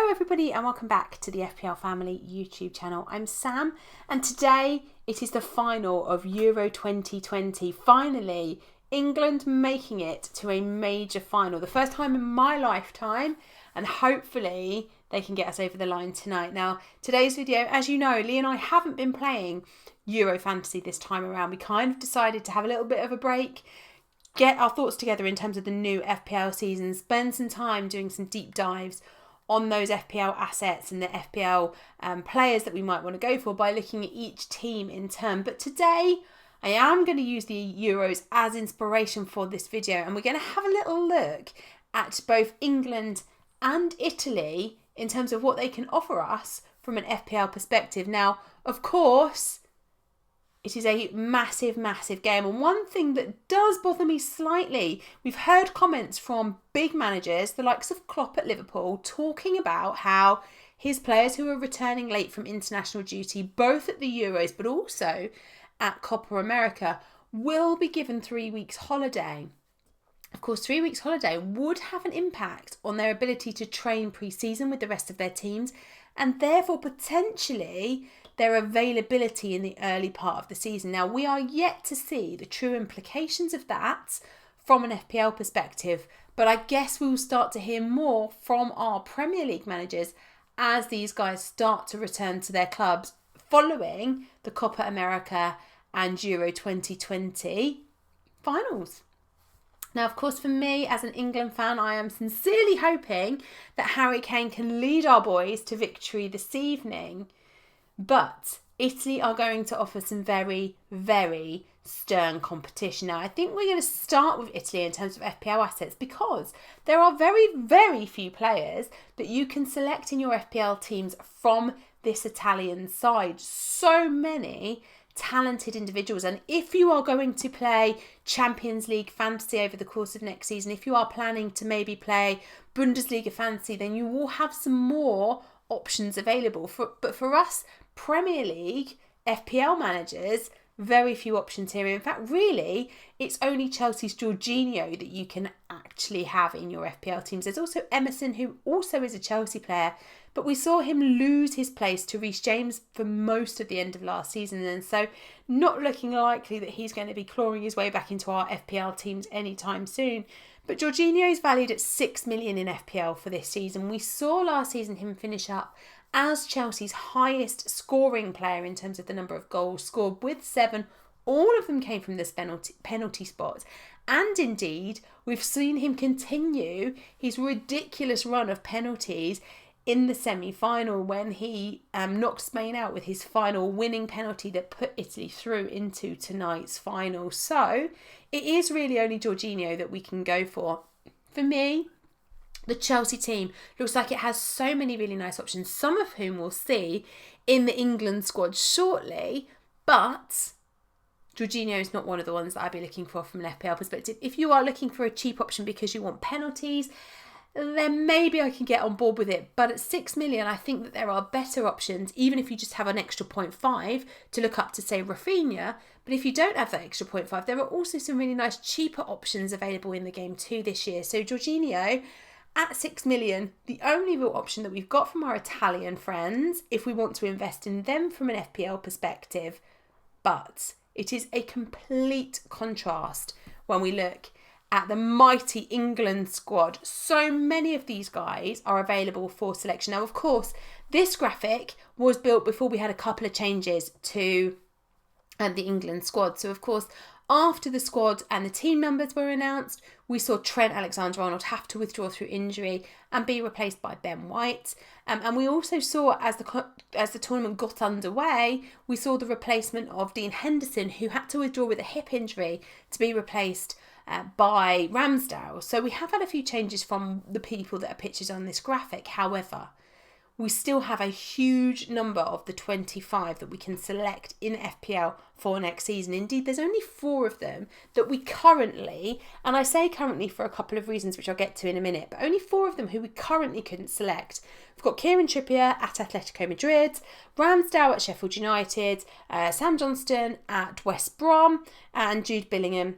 Hello everybody and welcome back to the FPL Family YouTube channel. I'm Sam and today it is the final of Euro 2020. Finally, England making it to a major final. The first time in my lifetime, and hopefully they can get us over the line tonight. Now, today's video, as you know, Lee and I haven't been playing Euro Fantasy this time around. We kind of decided to have a little bit of a break, get our thoughts together in terms of the new FPL season, spend some time doing some deep dives on those FPL assets and the FPL players that we might want to go for by looking at each team in turn. But today I am going to use the Euros as inspiration for this video, and we're going to have a little look at both England and Italy in terms of what they can offer us from an FPL perspective. Now, of course, it is a massive, massive game. And one thing that does bother me slightly, we've heard comments from big managers, the likes of Klopp at Liverpool, talking about how his players who are returning late from international duty, both at the Euros but also at Copa America, will be given 3 weeks holiday. Of course, 3 weeks holiday would have an impact on their ability to train pre-season with the rest of their teams, and therefore potentially their availability in the early part of the season. Now, we are yet to see the true implications of that from an FPL perspective, but I guess we will start to hear more from our Premier League managers as these guys start to return to their clubs following the Copa America and Euro 2020 finals. Now, of course, for me as an England fan, I am sincerely hoping that Harry Kane can lead our boys to victory this evening. But Italy are going to offer some very, very stern competition. Now, I think we're going to start with Italy in terms of FPL assets because there are very, very few players that you can select in your FPL teams from this Italian side. So many talented individuals. And if you are going to play Champions League fantasy over the course of next season, if you are planning to maybe play Bundesliga fantasy, then you will have some more options available. But for us Premier League FPL managers, very few options here. In fact, really, it's only Chelsea's Jorginho that you can actually have in your FPL teams. There's also Emerson, who also is a Chelsea player, but we saw him lose his place to Reece James for most of the end of last season, and so not looking likely that he's going to be clawing his way back into our FPL teams anytime soon. But Jorginho is valued at 6 million in FPL for this season. We saw last season him finish up as Chelsea's highest scoring player in terms of the number of goals scored, with 7. All of them came from this penalty spot. And indeed, we've seen him continue his ridiculous run of penalties in the semi-final when he knocked Spain out with his final winning penalty that put Italy through into tonight's final. So it is really only Jorginho that we can go for. For me, the Chelsea team looks like it has so many really nice options, some of whom we'll see in the England squad shortly, but Jorginho is not one of the ones that I'd be looking for from an FPL perspective. If you are looking for a cheap option because you want penalties, then maybe I can get on board with it. But at 6 million, I think that there are better options, even if you just have an extra 0.5 to look up to, say, Rafinha. But if you don't have that extra 0.5, there are also some really nice cheaper options available in the game too this year. So Jorginho, at 6 million, the only real option that we've got from our Italian friends, if we want to invest in them from an FPL perspective. But it is a complete contrast when we look at the mighty England squad. So many of these guys are available for selection. Now, of course, this graphic was built before we had a couple of changes to the England squad. So, of course, after the squad and the team numbers were announced, we saw Trent Alexander-Arnold have to withdraw through injury and be replaced by Ben White. And we also saw, as the tournament got underway, we saw the replacement of Dean Henderson, who had to withdraw with a hip injury to be replaced by Ramsdale. So we have had a few changes from the people that are pictured on this graphic. However, we still have a huge number of the 25 that we can select in FPL for next season. Indeed, there's only 4 of them that we currently, and I say currently for a couple of reasons which I'll get to in a minute, but only 4 of them who we currently couldn't select. We've got Kieran Trippier at Atletico Madrid, Ramsdale at Sheffield United, Sam Johnston at West Brom, and Jude Bellingham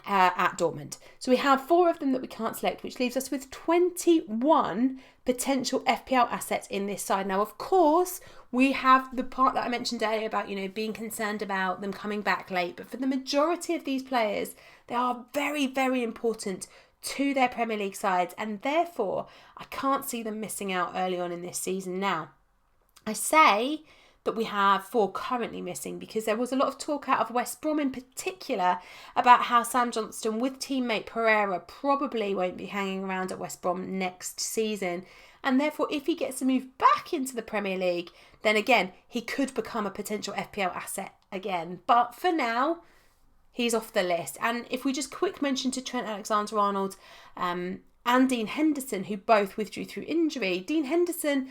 at Dortmund. So we have 4 of them that we can't select, which leaves us with 21 potential FPL assets in this side. Now, of course, we have the part that I mentioned earlier about, being concerned about them coming back late. But for the majority of these players, they are very, very important to their Premier League sides. And therefore, I can't see them missing out early on in this season. Now, I say that we have 4 currently missing because there was a lot of talk out of West Brom in particular about how Sam Johnstone with teammate Pereira probably won't be hanging around at West Brom next season. And therefore, if he gets to move back into the Premier League, then again, he could become a potential FPL asset again. But for now, he's off the list. And if we just quick mention to Trent Alexander-Arnold and Dean Henderson, who both withdrew through injury, Dean Henderson,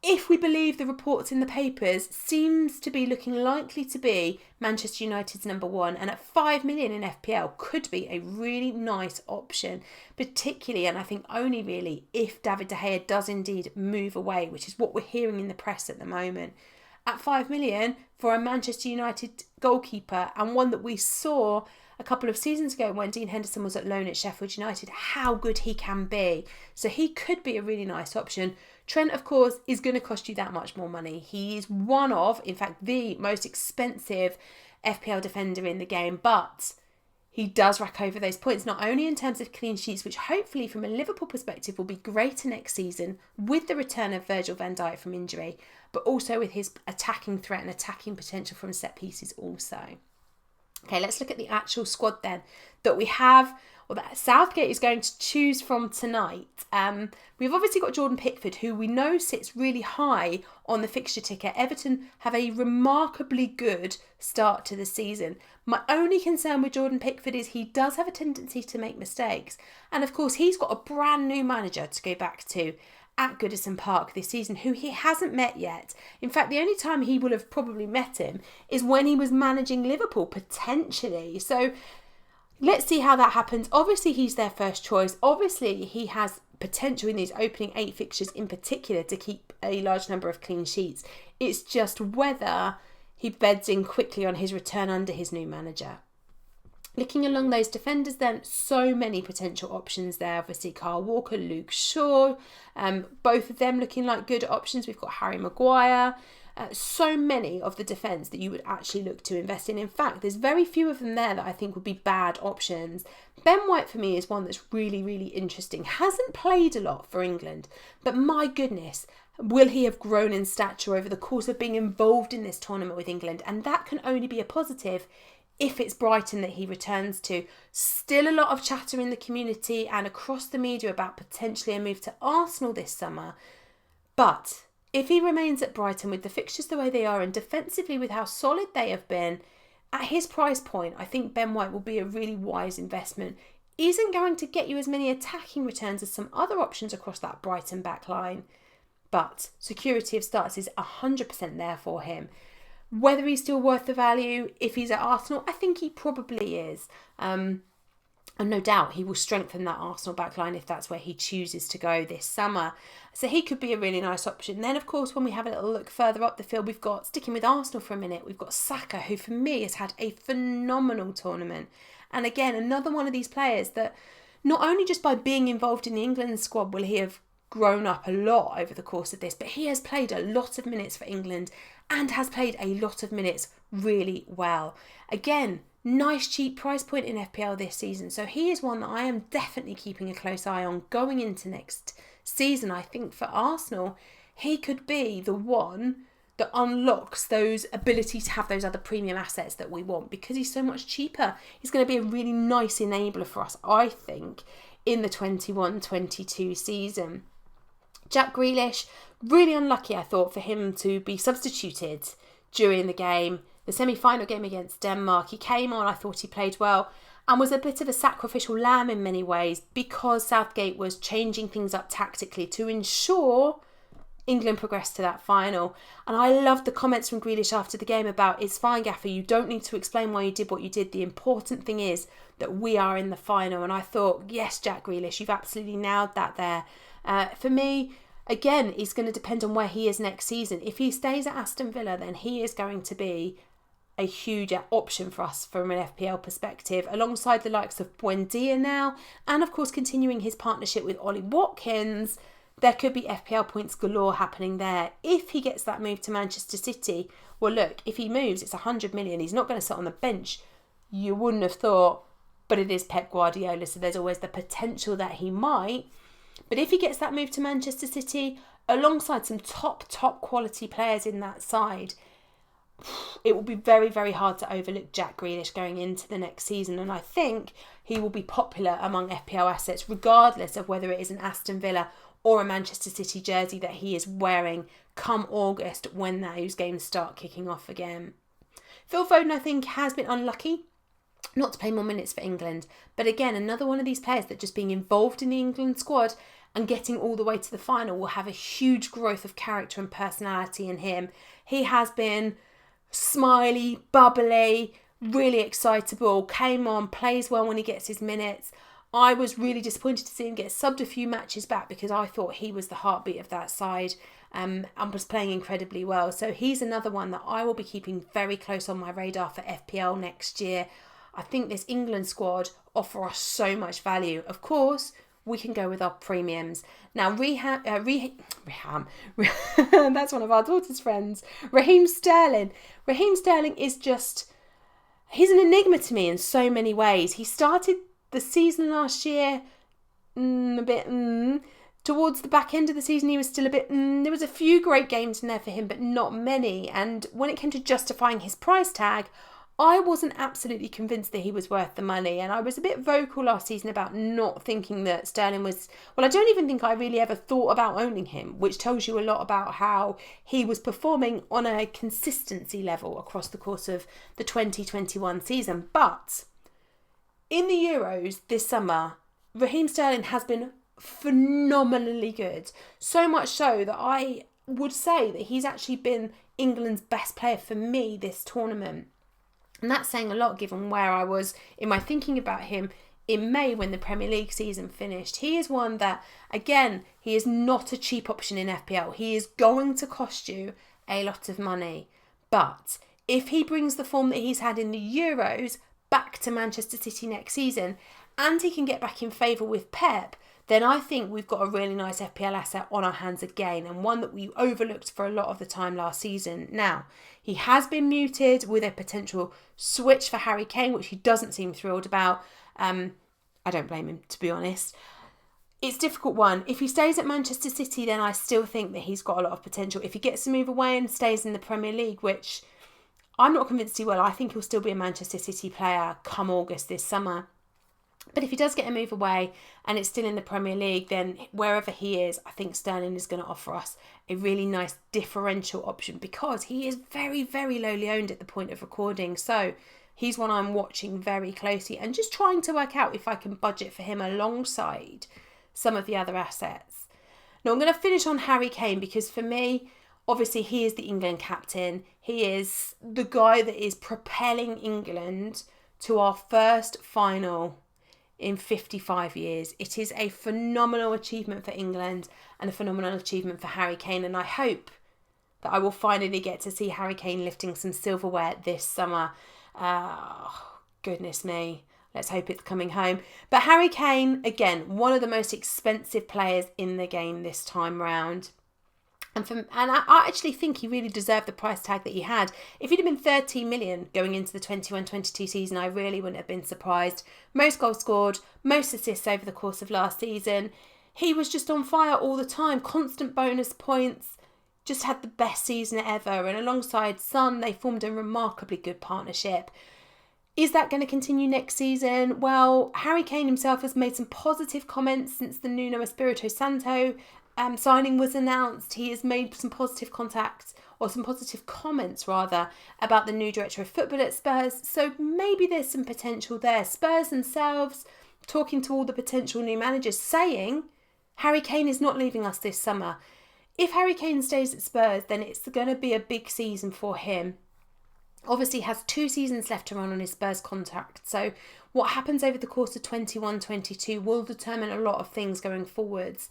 if we believe the reports in the papers, seems to be looking likely to be Manchester United's number 1, and at 5 million in FPL could be a really nice option, particularly, and I think only really, if David De Gea does indeed move away, which is what we're hearing in the press at the moment. At 5 million for a Manchester United goalkeeper, and one that we saw a couple of seasons ago when Dean Henderson was at loan at Sheffield United, how good he can be. So he could be a really nice option. Trent, of course, is going to cost you that much more money. He is one of, in fact, the most expensive FPL defender in the game, but he does rack over those points, not only in terms of clean sheets, which hopefully from a Liverpool perspective will be greater next season with the return of Virgil van Dijk from injury, but also with his attacking threat and attacking potential from set pieces also. Okay, let's look at the actual squad then that we have, or that Southgate is going to choose from tonight. We've obviously got Jordan Pickford, who we know sits really high on the fixture ticker. Everton have a remarkably good start to the season. My only concern with Jordan Pickford is he does have a tendency to make mistakes. And of course, he's got a brand new manager to go back to at Goodison Park this season, who he hasn't met yet. In fact, the only time he will have probably met him is when he was managing Liverpool, potentially. So let's see how that happens. Obviously, he's their first choice. Obviously, he has potential in these opening 8 fixtures in particular to keep a large number of clean sheets. It's just whether he beds in quickly on his return under his new manager. Looking along those defenders then, so many potential options there. Obviously, Kyle Walker, Luke Shaw, both of them looking like good options. We've got Harry Maguire. So many of the defence that you would actually look to invest in. In fact, there's very few of them there that I think would be bad options. Ben White for me is one that's really, really interesting. Hasn't played a lot for England, but my goodness, will he have grown in stature over the course of being involved in this tournament with England? And that can only be a positive if it's Brighton that he returns to. Still a lot of chatter in the community and across the media about potentially a move to Arsenal this summer. But if he remains at Brighton with the fixtures the way they are and defensively with how solid they have been, at his price point, I think Ben White will be a really wise investment. Isn't going to get you as many attacking returns as some other options across that Brighton back line, but security of starts is 100% there for him. Whether he's still worth the value if he's at Arsenal, I think he probably is. And no doubt he will strengthen that Arsenal backline if that's where he chooses to go this summer. So he could be a really nice option. Then, of course, when we have a little look further up the field, we've got, sticking with Arsenal for a minute, we've got Saka, who for me has had a phenomenal tournament. And again, another one of these players that not only just by being involved in the England squad will he have grown up a lot over the course of this, but he has played a lot of minutes for England and has played a lot of minutes really well. Again, nice cheap price point in FPL this season. So he is one that I am definitely keeping a close eye on going into next season. I think for Arsenal, he could be the one that unlocks those ability to have those other premium assets that we want because he's so much cheaper. He's going to be a really nice enabler for us, I think, in the 21-22 season. Jack Grealish, really unlucky, I thought, for him to be substituted during the game. The semi-final game against Denmark, he came on, I thought he played well, and was a bit of a sacrificial lamb in many ways because Southgate was changing things up tactically to ensure England progressed to that final. And I loved the comments from Grealish after the game about, it's fine, Gaffer, you don't need to explain why you did what you did. The important thing is that we are in the final. And I thought, yes, Jack Grealish, you've absolutely nailed that there. For me, again, it's going to depend on where he is next season. If he stays at Aston Villa, then he is going to be a huge option for us from an FPL perspective, alongside the likes of Buendia now, and of course continuing his partnership with Ollie Watkins. there could be FPL points galore happening there. If he gets that move to Manchester City, well, look, if he moves, it's 100 million. He's not going to sit on the bench. You wouldn't have thought, but it is Pep Guardiola, so there's always the potential that he might. But if he gets that move to Manchester City, alongside some top quality players in that side, it will be very, very hard to overlook Jack Grealish going into the next season. And I think he will be popular among FPL assets, regardless of whether it is an Aston Villa or a Manchester City jersey that he is wearing come August when those games start kicking off again. Phil Foden, I think, has been unlucky not to play more minutes for England. But again, another one of these players that just being involved in the England squad and getting all the way to the final will have a huge growth of character and personality in him. He has been smiley, bubbly, really excitable, came on, plays well when he gets his minutes. I was really disappointed to see him get subbed a few matches back because I thought he was the heartbeat of that side and was playing incredibly well. So he's another one that I will be keeping very close on my radar for FPL next year. I think this England squad offer us so much value. Of course, we can go with our premiums. Now, Raheem, that's one of our daughter's friends. Raheem Sterling. Raheem Sterling is just, he's an enigma to me in so many ways. He started the season last year towards the back end of the season, he was still a bit there was a few great games in there for him, but not many. And when it came to justifying his price tag, I wasn't absolutely convinced that he was worth the money, and I was a bit vocal last season about not thinking that Sterling was, well, I don't even think I really ever thought about owning him, which tells you a lot about how he was performing on a consistency level across the course of the 2021 season. But in the Euros this summer, Raheem Sterling has been phenomenally good. So much so that I would say that he's actually been England's best player for me this tournament. And that's saying a lot given where I was in my thinking about him in May when the Premier League season finished. He is one that, again, he is not a cheap option in FPL. He is going to cost you a lot of money. But if he brings the form that he's had in the Euros back to Manchester City next season and he can get back in favour with Pep, then I think we've got a really nice FPL asset on our hands again, and one that we overlooked for a lot of the time last season. Now, he has been muted with a potential switch for Harry Kane, which he doesn't seem thrilled about. I don't blame him, to be honest. It's a difficult one. If he stays at Manchester City, then I still think that he's got a lot of potential. If he gets to move away and stays in the Premier League, which I'm not convinced he will, I think he'll still be a Manchester City player come August this summer. But if he does get a move away and it's still in the Premier League, then wherever he is, I think Sterling is going to offer us a really nice differential option because he is very, very lowly owned at the point of recording. So he's one I'm watching very closely and just trying to work out if I can budget for him alongside some of the other assets. Now, I'm going to finish on Harry Kane because for me, obviously, he is the England captain. He is the guy that is propelling England to our first final in 55 years. It is a phenomenal achievement for England and a phenomenal achievement for Harry Kane, and I hope that I will finally get to see Harry Kane lifting some silverware this summer. Goodness me, let's hope it's coming home. But Harry Kane, again, one of the most expensive players in the game this time round. And I actually think he really deserved the price tag that he had. If he'd have been 13 million going into the 21-22 season, I really wouldn't have been surprised. Most goals scored, most assists over the course of last season. He was just on fire all the time. Constant bonus points. Just had the best season ever. And alongside Son, they formed a remarkably good partnership. Is that going to continue next season? Well, Harry Kane himself has made some positive comments since the Nuno Espirito Santo signing was announced. He has made some positive comments about the new director of football at Spurs. So maybe there's some potential there. Spurs themselves talking to all the potential new managers saying Harry Kane is not leaving us this summer. If Harry Kane stays at Spurs, then it's going to be a big season for him. Obviously has 2 seasons left to run on his Spurs contract. So what happens over the course of 21-22 will determine a lot of things going forwards.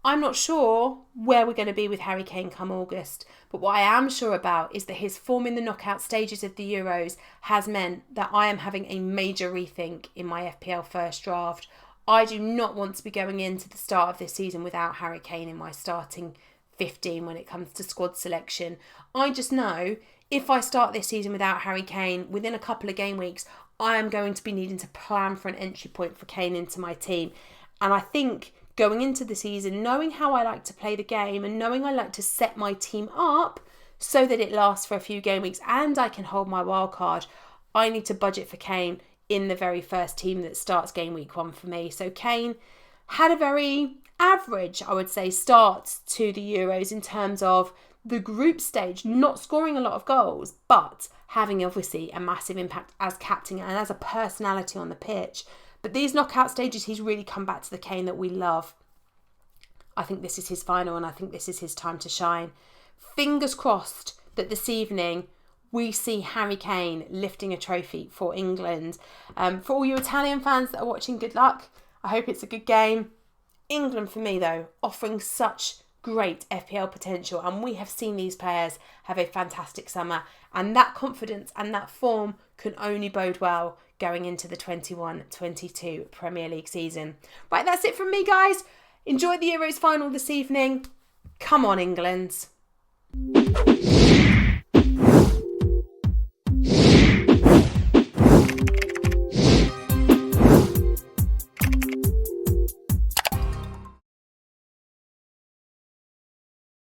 I'm not sure where we're going to be with Harry Kane come August, but what I am sure about is that his form in the knockout stages of the Euros has meant that I am having a major rethink in my FPL first draft. I do not want to be going into the start of this season without Harry Kane in my starting 15 when it comes to squad selection. I just know if I start this season without Harry Kane, within a couple of game weeks, I am going to be needing to plan for an entry point for Kane into my team. And I think going into the season, knowing how I like to play the game and knowing I like to set my team up so that it lasts for a few game weeks and I can hold my wild card, I need to budget for Kane in the very first team that starts game week 1 for me. So Kane had a very average, I would say, start to the Euros in terms of the group stage, not scoring a lot of goals, but having obviously a massive impact as captain and as a personality on the pitch. But these knockout stages, he's really come back to the Kane that we love. I think this is his final and I think this is his time to shine. Fingers crossed that this evening we see Harry Kane lifting a trophy for England. For all you Italian fans that are watching, good luck. I hope it's a good game. England, for me, though, offering such great FPL potential, and we have seen these players have a fantastic summer, and that confidence and that form can only bode well going into the 21-22 Premier League season. Right, that's it from me, guys. Enjoy the Euros final this evening. Come on, England.